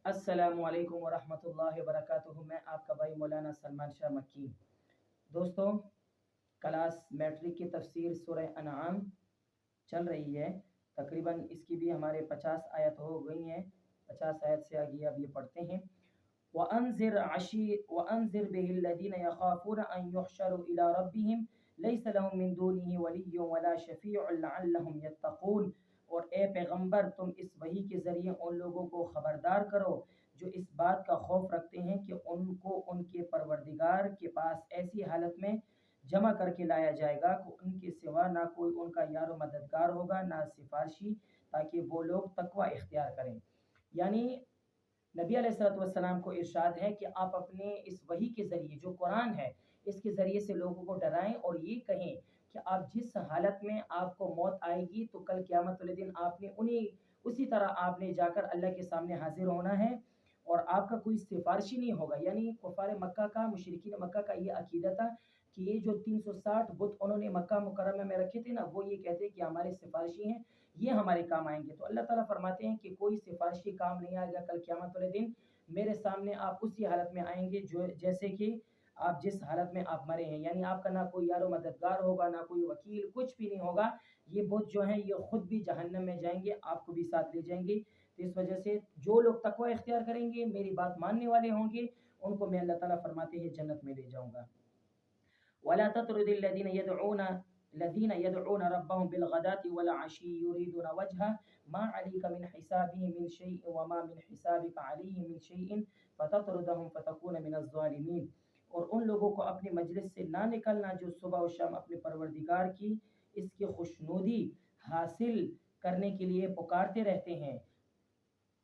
السلام علیکم ورحمۃ اللہ وبرکاتہ۔ میں آپ کا بھائی مولانا سلمان شاہ مکی۔ دوستوں، کلاس میٹرک کی تفسیر سورہ انعام چل رہی ہے۔ تقریباً اس کی بھی ہمارے 50 آیت ہو گئی ہیں۔ 50 آیت سے آگے اب یہ پڑھتے ہیں۔ وَأَنذِرْ بِهِ الَّذِينَ يَخَافُونَ أَن يُحْشَرُوا إِلَىٰ رَبِّهِمْ لَيْسَ لَهُم مِّن دُونِهِ وَلِيٌّ وَلَا شَفِيعٌ لَعَلَّهُمْ يَتَّقُونَ۔ اور اے پیغمبر، تم اس وحی کے ذریعے ان لوگوں کو خبردار کرو جو اس بات کا خوف رکھتے ہیں کہ ان کو ان کے پروردگار کے پاس ایسی حالت میں جمع کر کے لایا جائے گا کہ ان کے سوا نہ کوئی ان کا یار و مددگار ہوگا نہ سفارشی، تاکہ وہ لوگ تقوی اختیار کریں۔ یعنی نبی علیہ الصلوۃ والسلام کو ارشاد ہے کہ آپ اپنے اس وحی کے ذریعے جو قرآن ہے اس کے ذریعے سے لوگوں کو ڈرائیں اور یہ کہیں کہ آپ جس حالت میں آپ کو موت آئے گی تو کل قیامت والے دن آپ نے اسی طرح آپ نے جا کر اللہ کے سامنے حاضر ہونا ہے اور آپ کا کوئی سفارشی نہیں ہوگا۔ یعنی کفار مکہ کا، مشرکین مکہ کا یہ عقیدہ تھا کہ یہ جو 360 بت انہوں نے مکہ مکرمہ میں رکھے تھے نا، وہ یہ کہتے ہیں کہ ہمارے سفارشی ہیں، یہ ہمارے کام آئیں گے۔ تو اللہ تعالیٰ فرماتے ہیں کہ کوئی سفارشی کام نہیں آئے گا کل قیامت والے دن۔ میرے سامنے آپ اسی حالت میں آئیں گے جو جیسے کہ آپ جس حالت میں آپ مرے ہیں۔ یعنی آپ کا نہ کوئی یار و مددگار ہوگا، نہ کوئی وکیل، کچھ بھی نہیں ہوگا۔ یہ بت جو ہیں یہ خود بھی جہنم میں جائیں گے، آپ کو بھی ساتھ لے جائیں گے۔ تو اس وجہ سے جو لوگ تقوی اختیار کریں گے، میری بات ماننے والے ہوں گے، ان کو میں اللہ تعالیٰ فرماتے ہیں جنت میں لے جاؤں گا۔ وَلَا تَطْرُدِ الَّذِينَ يَدْعُونَ رَبَّهُمْ بِالْغَدَاةِ وَالْعَشِيِّ يُرِيدُونَ وَجْهَهُ مَا عَلَيْكَ مِنْ حِسَابِهِمْ مِنْ شَيْءٍ وَمَا مِنْ حِسَابِكَ عَلَيْهِمْ مِنْ شَيْءٍ فَتَطْرُدَهُمْ فَتَكُونَ مِنَ الظَّالِمِينَ۔ اور ان لوگوں کو اپنے مجلس سے نہ نکلنا جو صبح و شام اپنے پروردگار کی اس کی خوشنودی حاصل کرنے کے لیے پکارتے رہتے ہیں۔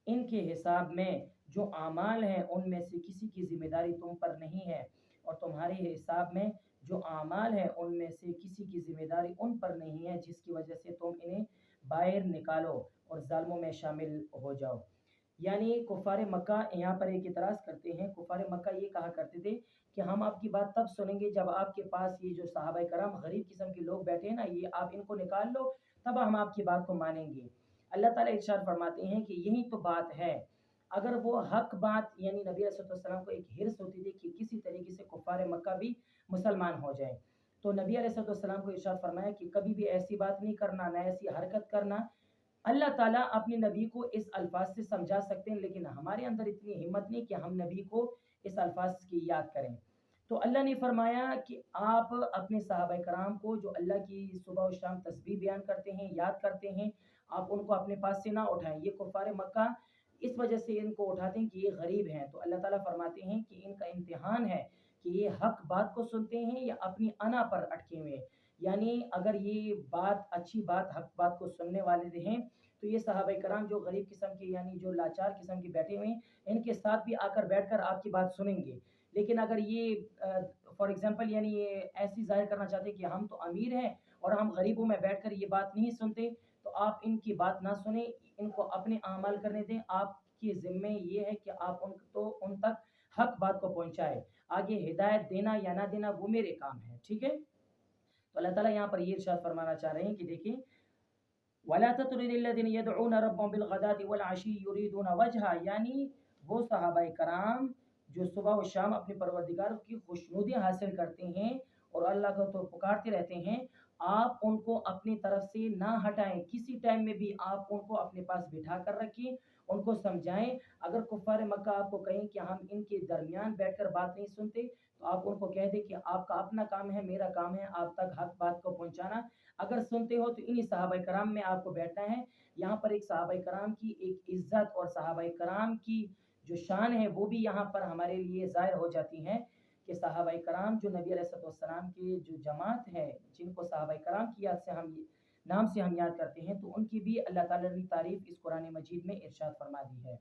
ان کے حساب میں جو اعمال ہیں ان میں سے کسی کی ذمہ داری تم پر نہیں ہے، اور تمہارے حساب میں جو اعمال ہیں ان میں سے کسی کی ذمہ داری ان پر نہیں ہے جس کی وجہ سے تم انہیں باہر نکالو اور ظالموں میں شامل ہو جاؤ۔ یعنی کفار مکہ یہاں پر ایک اعتراض کرتے ہیں۔ کفار مکہ یہ کہا کرتے تھے کہ ہم آپ کی بات تب سنیں گے جب آپ کے پاس یہ جو صحابہ کرام غریب قسم کے لوگ بیٹھے ہیں نا، یہ آپ ان کو نکال لو، تب ہم آپ کی بات کو مانیں گے۔ اللہ تعالیٰ ارشاد فرماتے ہیں کہ یہی تو بات ہے۔ اگر وہ حق بات، یعنی نبی علیہ السلام کو ایک حرص ہوتی تھی کہ کسی طریقے سے کفار مکہ بھی مسلمان ہو جائیں، تو نبی علیہ السلام کو ارشاد فرمایا کہ کبھی بھی ایسی بات نہیں کرنا، نہ ایسی حرکت کرنا۔ اللہ تعالیٰ اپنے نبی کو اس الفاظ سے سمجھا سکتے ہیں، لیکن ہمارے اندر اتنی ہمت نہیں کہ ہم نبی کو اس الفاظ کی یاد کریں۔ تو اللہ نے فرمایا کہ آپ اپنے صحابہ کرام کو جو اللہ کی صبح و شام تسبیح بیان کرتے ہیں، یاد کرتے ہیں، آپ ان کو اپنے پاس سے نہ اٹھائیں۔ یہ کفار مکہ اس وجہ سے ان کو اٹھاتے ہیں کہ یہ غریب ہیں۔ تو اللہ تعالیٰ فرماتے ہیں کہ ان کا امتحان ہے کہ یہ حق بات کو سنتے ہیں یا اپنی انا پر اٹکے ہوئے۔ یعنی اگر یہ بات اچھی بات، حق بات کو سننے والے ہیں تو یہ صحابہ کرام جو غریب قسم کے، یعنی جو لاچار قسم کے بیٹھے ہوئے ہیں، ان کے ساتھ بھی آ کر بیٹھ کر آپ کی بات سنیں گے۔ لیکن اگر یہ فار ایگزامپل یعنی یہ ایسی ظاہر کرنا چاہتے کہ ہم تو امیر ہیں اور ہم غریبوں میں بیٹھ کر یہ بات نہیں سنتے، تو آپ ان کی بات نہ سنیں، ان کو اپنے اعمال کرنے دیں۔ آپ کی ذمہ یہ ہے کہ آپ ان تک حق بات کو پہنچائے۔ آگے ہدایت دینا یا نہ دینا وہ میرے کام ہے، ٹھیک ہے۔ تو اللہ تعالیٰ یہاں پر یہ ارشاد فرمانا چاہ رہے ہیں کہ دیکھیں وَلَا تَطْرُدِ الَّذِينَ يَدْعُونَ رَبَّهُمْ بِالْغَدَاةِ وَالْعَشِيِّ يُرِيدُونَ وَجْهَهُ، یعنی وہ صحابہ کرام جو صبح و شام اپنے پروردگار کی خوشنودی حاصل کرتے ہیں اور اللہ کو تو پکارتے رہتے ہیں، آپ ان کو اپنی طرف سے نہ ہٹائیں۔ کسی ٹائم میں بھی آپ ان کو اپنے پاس بٹھا کر رکھیں، ان کو سمجھائیں۔ اگر کفار مکہ آپ کو کہیں کہ ہم ان کے درمیان بیٹھ کر بات نہیں سنتے، تو آپ ان کو کہہ دیں کہ آپ کا اپنا کام ہے، میرا کام ہے آپ تک حق بات کو پہنچانا۔ اگر سنتے ہو تو انہی صحابہ کرام میں آپ کو بیٹھنا ہے۔ یہاں پر ایک صحابہ کرام کی ایک عزت اور صحابہ کرام کی جو شان ہے وہ بھی یہاں پر ہمارے لیے ظاہر ہو جاتی ہے کہ صحابہ کرام جو نبی علیہ السلام کی جو جماعت ہے، جن کو صحابہ کرام کی یاد سے نام سے ہم یاد کرتے ہیں، تو ان کی بھی اللہ تعالیٰ نے تعریف اس قرآن مجید میں ارشاد فرما دی ہے۔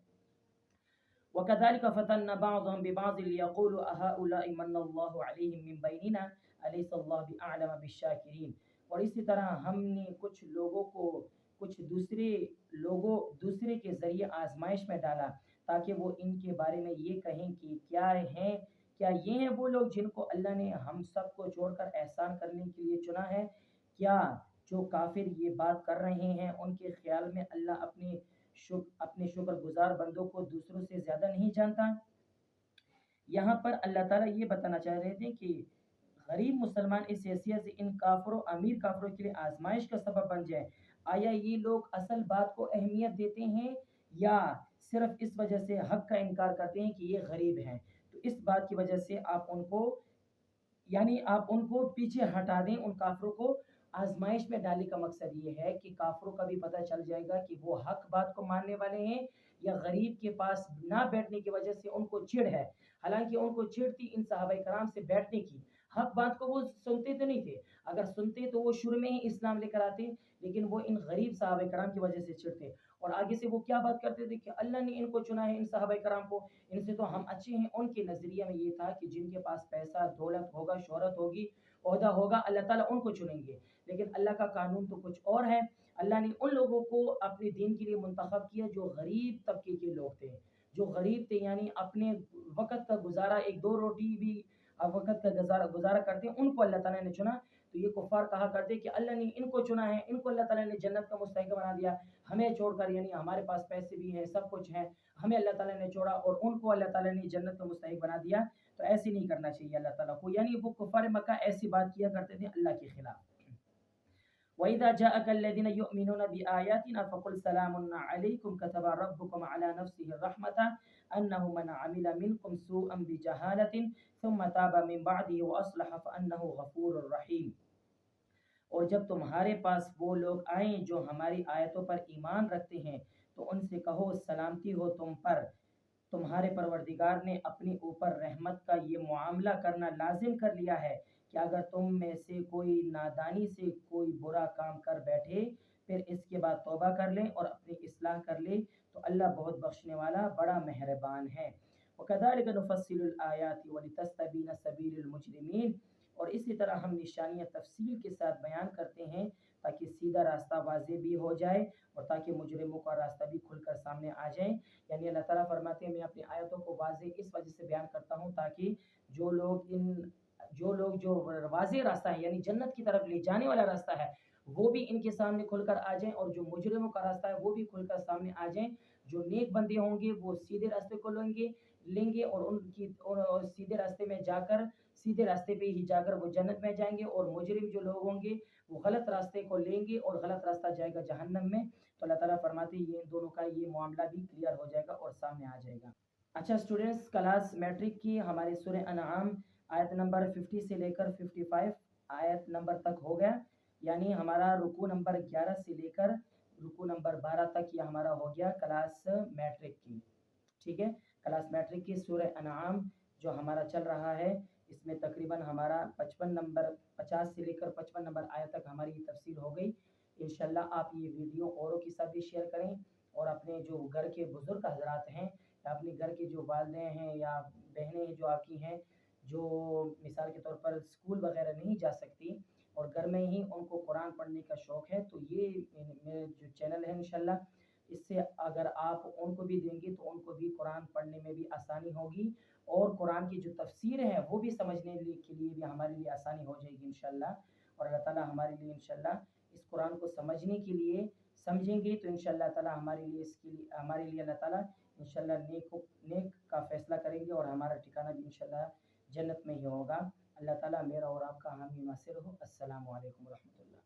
وَكَذَلِكَ فَتَنَّا بَعْضَهُمْ بِبَعْضٍ لِيَقُولُوا أَهَؤُلَاءِ مَنَّ اللَّهُ عَلَيْهِم مِّن بَيْنِنَا أَلَيْسَ اللَّهُ بِأَعْلَمَ بِالشَّاكِرِينَ۔ اور اسی طرح ہم نے کچھ لوگوں کو کچھ دوسرے کے ذریعے آزمائش میں ڈالا تاکہ وہ ان کے بارے میں یہ کہیں کہ کیا یہ ہیں وہ لوگ جن کو اللہ نے ہم سب کو چھوڑ کر احسان کرنے کے لیے چنا ہے؟ کیا جو کافر یہ بات کر رہے ہیں ان کے خیال میں اللہ اپنے اپنے شکر گزار بندوں کو دوسروں سے زیادہ نہیں جانتا؟ یہاں پر اللہ تعالیٰ یہ بتانا چاہ رہے تھے کہ غریب مسلمان اس حیثیت سے ان کافروں امیر کافروں کے لیے آزمائش کا سبب بن جائے، آیا یہ لوگ اصل بات کو اہمیت دیتے ہیں یا صرف اس وجہ سے حق کا انکار کرتے ہیں کہ یہ غریب ہیں؟ تو اس بات کی وجہ سے آپ ان کو پیچھے ہٹا دیں، ان کافروں کو آزمائش میں ڈالنے کا مقصد یہ ہے کہ کافروں کا بھی پتہ چل جائے گا کہ وہ حق بات کو ماننے والے ہیں یا غریب کے پاس نہ بیٹھنے کی وجہ سے ان کو چڑ ہے۔ حالانکہ ان کو چڑ تھی ان صحابہ کرام سے بیٹھنے کی، حق بات کو وہ سنتے تو نہیں تھے، اگر سنتے تو وہ شروع میں ہی اسلام لے کر آتے، لیکن وہ ان غریب صحابہ کرام کی وجہ سے چڑتے، اور آگے سے وہ کیا بات کرتے تھے کہ اللہ نے ان کو چنا ہے، ان صحابہ کرام کو، ان سے تو ہم اچھے ہیں۔ ان کے نظریے میں یہ تھا کہ جن کے پاس پیسہ دولت ہوگا، شہرت ہوگی، عہدہ ہوگا، اللہ تعالیٰ ان کو چنیں گے، لیکن اللہ کا قانون تو کچھ اور ہے۔ اللہ نے ان لوگوں کو اپنے دین کے لیے منتخب کیا جو غریب طبقے کے لوگ تھے، جو غریب تھے، یعنی اپنے وقت کا گزارا، ایک دو روٹی بھی وقت کا گزارا کرتے ہیں، ان کو اللہ تعالیٰ نے چنا۔ تو یہ کفار کہا کرتے کہ اللہ نے ان کو چنا ہے، ان کو اللہ تعالیٰ نے جنت کا مستحق بنا دیا، ہمیں چھوڑ کر، یعنی ہمارے پاس پیسے بھی ہیں، سب کچھ ہے، ہمیں اللہ تعالیٰ نے چھوڑا اور ان کو اللہ تعالیٰ نے جنت کا مستحق بنا دیا۔ تو ایسے نہیں کرنا چاہیے اللہ تعالیٰ کو، یعنی وہ کفار مکہ ایسی بات کیا کرتے تھے اللہ کے خلاف۔ وَإِذَا جَاءَكَ الَّذِينَ يُؤْمِنُونَ بِآيَاتِنَا فَقُلْ سَلَامٌ عَلَيْكُمْ كَتَبَ رَبُّكُمْ عَلَى نَفْسِهِ الرَّحْمَةَ أَنَّهُ مَنْ عَمِلَ مِنْكُمْ سُوءًا بِجَهَالَةٍ ثُمَّ تَابَ مِنْ بَعْدِهِ وَأَصْلَحَ فَأَنَّهُ غَفُورٌ رَحِيمٌ۔ اور جب تمہارے پاس وہ لوگ آئیں جو ہماری آیتوں پر ایمان رکھتے ہیں تو ان سے کہو سلامتی ہو تم پر، تمہارے پروردگار نے اپنے اوپر رحمت کا یہ معاملہ کرنا لازم کر لیا ہے کہ اگر تم میں سے کوئی نادانی سے کوئی برا کام کر بیٹھے پھر اس کے بعد توبہ کر لے اور اپنی اصلاح کر لے تو اللہ بہت بخشنے والا بڑا مہربان ہے۔ وَكَذَلِكَ نُفَصِّلُ الْآيَاتِ وَلِتَسْتَبِينَ سَبِيلُ الْمُجْرِمِينَ، اور اسی طرح ہم نشانیاں تفصیل کے ساتھ بیان کرتے ہیں تاکہ سیدھا راستہ واضح بھی ہو جائے اور تاکہ مجرموں کا راستہ بھی کھل کر سامنے آ جائے۔ یعنی اللہ تعالیٰ فرماتے ہیں میں اپنی آیتوں کو واضح اس وجہ سے بیان کرتا ہوں تاکہ جو لوگ جو واضح راستہ ہے یعنی جنت کی طرف لے جانے والا راستہ ہے وہ بھی ان کے سامنے کھل کر آ جائیں، اور جو مجرموں کا راستہ ہے وہ بھی کھل کر سامنے آ جائیں۔ جو نیک بندے ہوں گے وہ سیدھے راستے کو لیں گے اور سیدھے راستے میں جا کر، سیدھے راستے پہ ہی جا کر وہ جنت میں جائیں گے، اور مجرم جو لوگ ہوں گے وہ غلط راستے کو لیں گے اور غلط راستہ جائے گا جہنم میں۔ تو اللہ تعالیٰ فرماتے ہیں یہ ان دونوں کا یہ معاملہ بھی کلیئر ہو جائے گا اور سامنے آ جائے گا۔ اچھا اسٹوڈنٹس، کلاس میٹرک کی ہمارے سورہ انعام آیت نمبر 50 سے لے کر 55 آیت نمبر تک ہو گیا، یعنی ہمارا رکوع نمبر 11 سے لے کر رکوع نمبر 12 تک یہ ہمارا ہو گیا کلاس میٹرک کی، ٹھیک ہے۔ کلاس میٹرک کی سورہ انعام جو ہمارا چل رہا ہے اس میں تقریباً ہمارا 50 سے لے کر 55 نمبر آیت تک ہماری یہ تفسیر ہو گئی۔ انشاءاللہ آپ یہ ویڈیو اوروں کے ساتھ بھی شیئر کریں، اور اپنے جو گھر کے بزرگ حضرات ہیں یا اپنے گھر کے جو والدین ہیں یا بہنیں ہیں جو آپ کی ہیں، جو مثال کے طور پر اسکول وغیرہ نہیں جا سکتی اور گھر میں ہی ان کو قرآن پڑھنے کا شوق ہے، تو یہ میرے جو چینل ہے انشاءاللہ اس سے اگر آپ ان کو بھی دیں گے تو ان کو بھی قرآن پڑھنے میں بھی آسانی ہوگی، اور قرآن کی جو تفسیر ہے وہ بھی سمجھنے کے لیے بھی ہمارے لیے آسانی ہو جائے گی انشاءاللہ۔ اور اللہ تعالیٰ ہمارے لیے انشاءاللہ اس قرآن کو سمجھنے کے لیے سمجھیں گے تو انشاءاللہ تعالیٰ ہمارے لیے اللہ تعالیٰ انشاءاللہ نیک کا فیصلہ کریں گے، اور ہمارا ٹھکانہ بھی انشاءاللہ جنت میں ہی ہوگا۔ اللہ تعالیٰ میرا اور آپ کا حامی ناصر ہو۔ السلام علیکم ورحمۃ اللہ۔